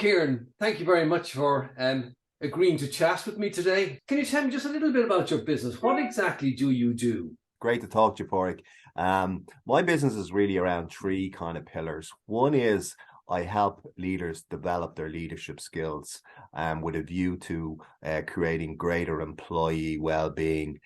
Ciaran, thank you very much for agreeing to chat with me today. Can you tell me just a little bit about your business? What exactly do you do? Great to talk to you, Porrick. My business is really around three kind of pillars. One is I help leaders develop their leadership skills with a view to creating greater employee well-being,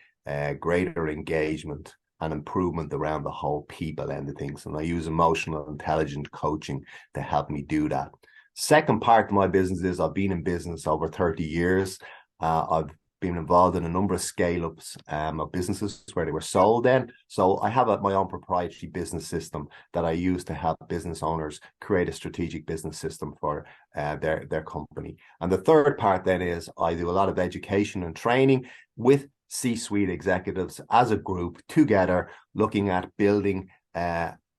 greater engagement and improvement around the whole people end of things. And I use emotional intelligent coaching to help me do that. Second part of my business is I've been in business over 30 years. I've been involved in a number of scale-ups of businesses where they were sold then. So I have my own proprietary business system that I use to help business owners create a strategic business system for their company. And the third part then is I do a lot of education and training with C-suite executives as a group together, looking at building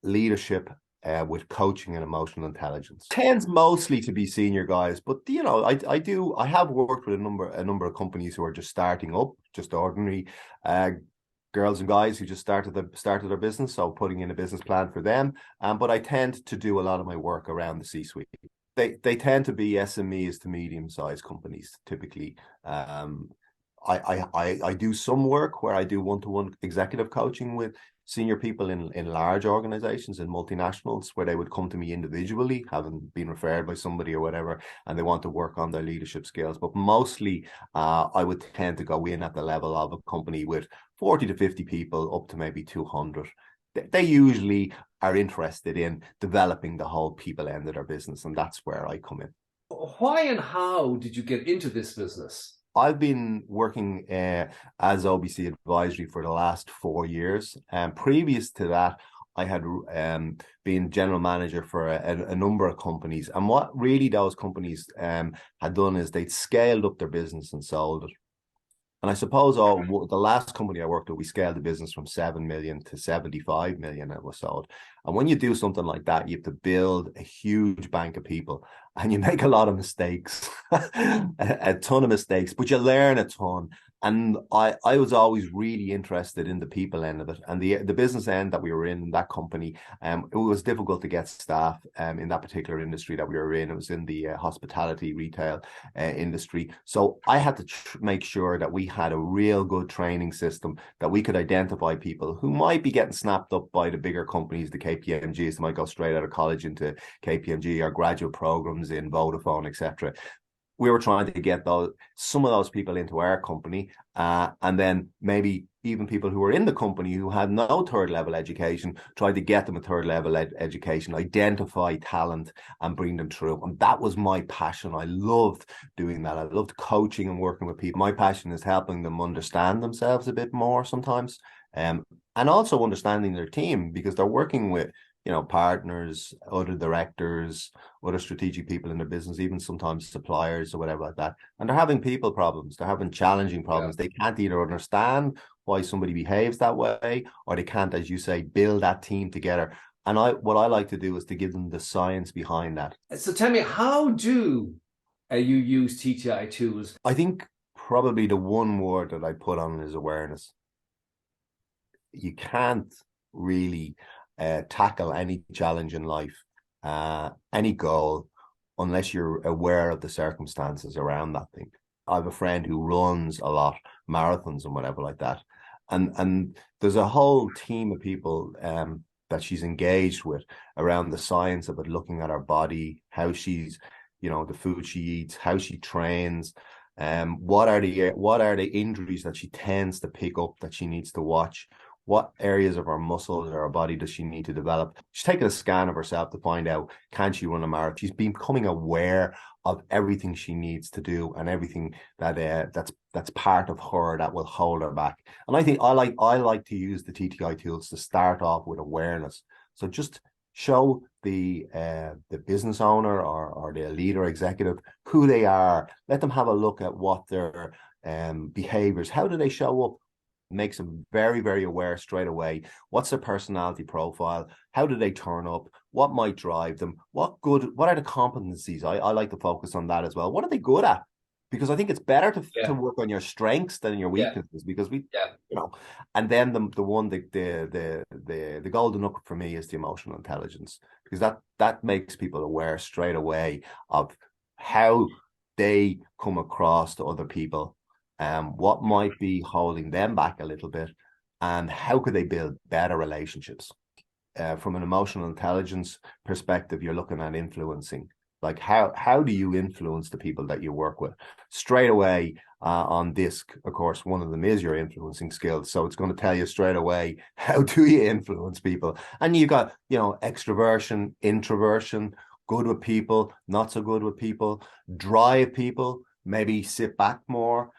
leadership with coaching and emotional intelligence. Tends mostly to be senior guys, but I have worked with a number of companies who are just starting up, just ordinary girls and guys who just started their business, so putting in a business plan for them. But I tend to do a lot of my work around the C-suite. They tend to be SMEs to medium-sized companies typically. I do some work where I do one-to-one executive coaching with senior people in large organizations and multinationals where they would come to me individually, having been referred by somebody or whatever, and they want to work on their leadership skills. But mostly I would tend to go in at the level of a company with 40 to 50 people up to maybe 200. They usually are interested in developing the whole people end of their business, and that's where I come in. Why and how did you get into this business? I've been working as OBC Advisory for the last 4 years. And previous to that, I had been general manager for a number of companies. And what really those companies had done is they'd scaled up their business and sold it. And I suppose the last company I worked with, we scaled the business from 7 million to 75 million it was sold. And when you do something like that, you have to build a huge bank of people and you make a lot of mistakes, a ton of mistakes, but you learn a ton. And I was always really interested in the people end of it. And the business end that we were in that company, it was difficult to get staff in that particular industry that we were in. It was in the hospitality retail industry. So I had to make sure that we had a real good training system, that we could identify people who might be getting snapped up by the bigger companies, the KPMGs, that might go straight out of college into KPMG or graduate programs in Vodafone, etc. We were trying to get some of those people into our company, and then maybe even people who were in the company who had no third level education, tried to get them a third level education, identify talent and bring them through. And that was my passion. I loved doing that. I loved coaching and working with people. My passion is helping them understand themselves a bit more sometimes, and also understanding their team, because they're working with partners, other directors, other strategic people in their business, even sometimes suppliers or whatever like that. And they're having people problems. They're having challenging problems. Yeah. They can't either understand why somebody behaves that way, or they can't, as you say, build that team together. And what I like to do is to give them the science behind that. So tell me, how do you use TTI tools? I think probably the one word that I put on is awareness. You can't really tackle any challenge in life, any goal, unless you're aware of the circumstances around that thing. I have a friend who runs a lot, marathons and whatever like that. And there's a whole team of people that she's engaged with around the science of it, looking at her body, how she's, the food she eats, how she trains, what are the injuries that she tends to pick up that she needs to watch. What areas of her muscles or her body does she need to develop? She's taking a scan of herself to find out, can she run a marathon? She's becoming aware of everything she needs to do and everything that's part of her that will hold her back. And I think I like to use the TTI tools to start off with awareness. So just show the business owner or the leader executive who they are. Let them have a look at what their behaviors, how do they show up? Makes them very, very aware straight away. What's their personality profile? How do they turn up? What might drive them? What are the competencies? I like to focus on that as well. What are they good at? Because I think it's better to work on your strengths than your weaknesses, because and then the golden nugget for me is the emotional intelligence, because that makes people aware straight away of how they come across to other people, what might be holding them back a little bit, and how could they build better relationships. From an emotional intelligence perspective, you're looking at influencing. Like how do you influence the people that you work with? Straight away on DISC, of course, one of them is your influencing skills. So it's going to tell you straight away, how do you influence people? And you got, extroversion, introversion, good with people, not so good with people, drive people, maybe sit back more.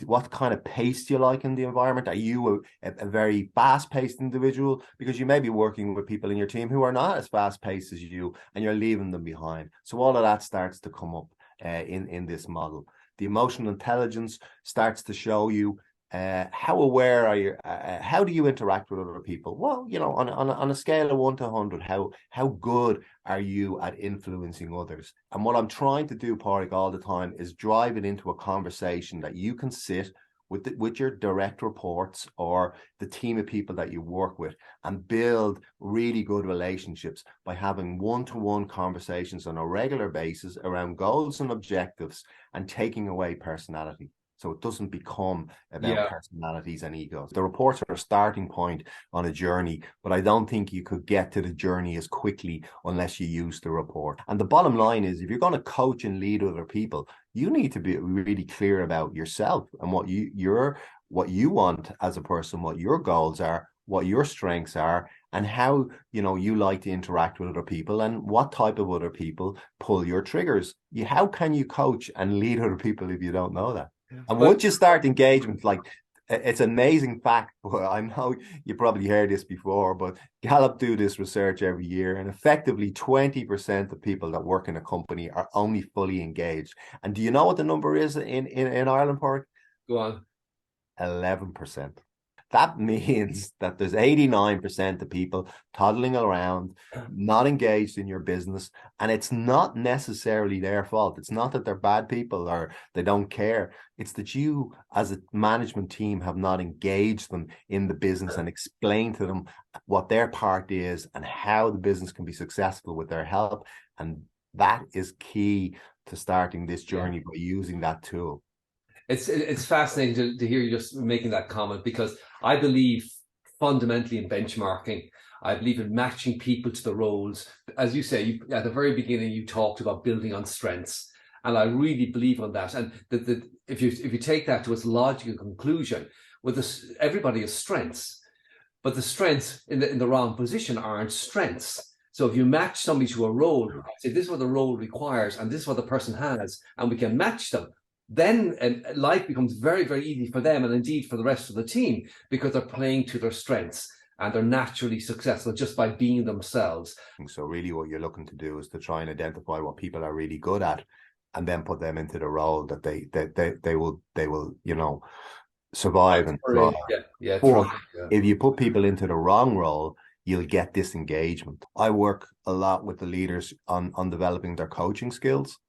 What kind of pace do you like in the environment? Are you a very fast-paced individual? Because you may be working with people in your team who are not as fast-paced as you, and you're leaving them behind. So all of that starts to come up in this model. The emotional intelligence starts to show you how aware are you? How do you interact with other people? Well, on a scale of 1 to 100, how good are you at influencing others? And what I'm trying to do, Pádraig, all the time is drive it into a conversation that you can sit with your direct reports or the team of people that you work with, and build really good relationships by having one-to-one conversations on a regular basis around goals and objectives, and taking away personality. So it doesn't become about personalities and egos. The reports are a starting point on a journey, but I don't think you could get to the journey as quickly unless you use the report. And the bottom line is, if you're going to coach and lead other people, you need to be really clear about yourself and what you want as a person, what your goals are, what your strengths are, and how you like to interact with other people, and what type of other people pull your triggers. How can you coach and lead other people if you don't know that? And once you start engagement, like, it's an amazing fact, but I know you probably heard this before, but Gallup do this research every year, and effectively 20% of people that work in a company are only fully engaged. And do you know what the number is in Ireland, Pádraig? Go on. 11%. That means that there's 89% of people toddling around, not engaged in your business, and it's not necessarily their fault. It's not that they're bad people or they don't care. It's that you, as a management team, have not engaged them in the business and explained to them what their part is and how the business can be successful with their help. And that is key to starting this journey by using that tool. It's fascinating to hear you just making that comment, because I believe fundamentally in benchmarking. I believe in matching people to the roles. As you say, at the very beginning, you talked about building on strengths, and I really believe on that. And if you take that to its logical conclusion, everybody has strengths, but the strengths in the wrong position aren't strengths. So if you match somebody to a role, say this is what the role requires, and this is what the person has, and we can match them, then life becomes very, very easy for them, and indeed for the rest of the team, because they're playing to their strengths and they're naturally successful just by being themselves. So really what you're looking to do is to try and identify what people are really good at, and then put them into the role that they will survive and thrive. If you put people into the wrong role, you'll get disengagement. I work a lot with the leaders on developing their coaching skills.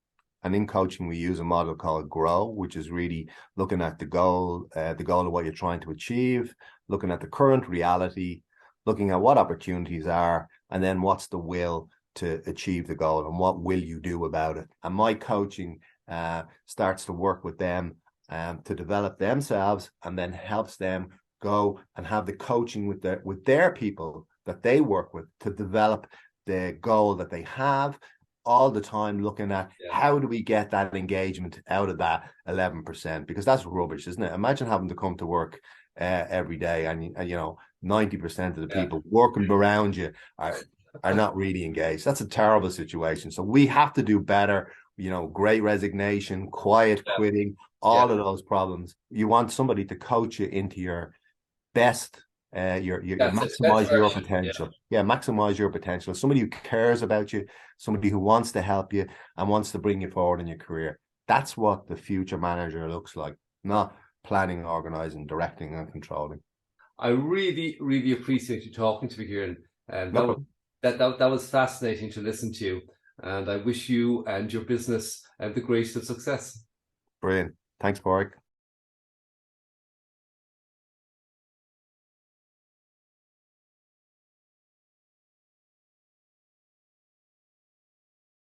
And in coaching, we use a model called GROW, which is really looking at the goal of what you're trying to achieve, looking at the current reality, looking at what opportunities are, and then what's the will to achieve the goal, and what will you do about it. And my coaching starts to work with them to develop themselves, and then helps them go and have the coaching with their people that they work with to develop the goal that they have, all the time looking at how do we get that engagement out of that 11%, because that's rubbish, isn't it? Imagine having to come to work every day and 90% of the people working around you are not really engaged. That's a terrible situation. So we have to do better. Great resignation, quiet quitting, all of those problems. You want somebody to coach you into your best, maximize your potential. Maximize your potential. Somebody who cares about you, somebody who wants to help you and wants to bring you forward in your career. That's what the future manager looks like, not planning, organizing, directing, and controlling. I really, really appreciate you talking to me here, and that was fascinating to listen to. And I wish you and your business the greatest of success. Brilliant. Thanks, Pádraig.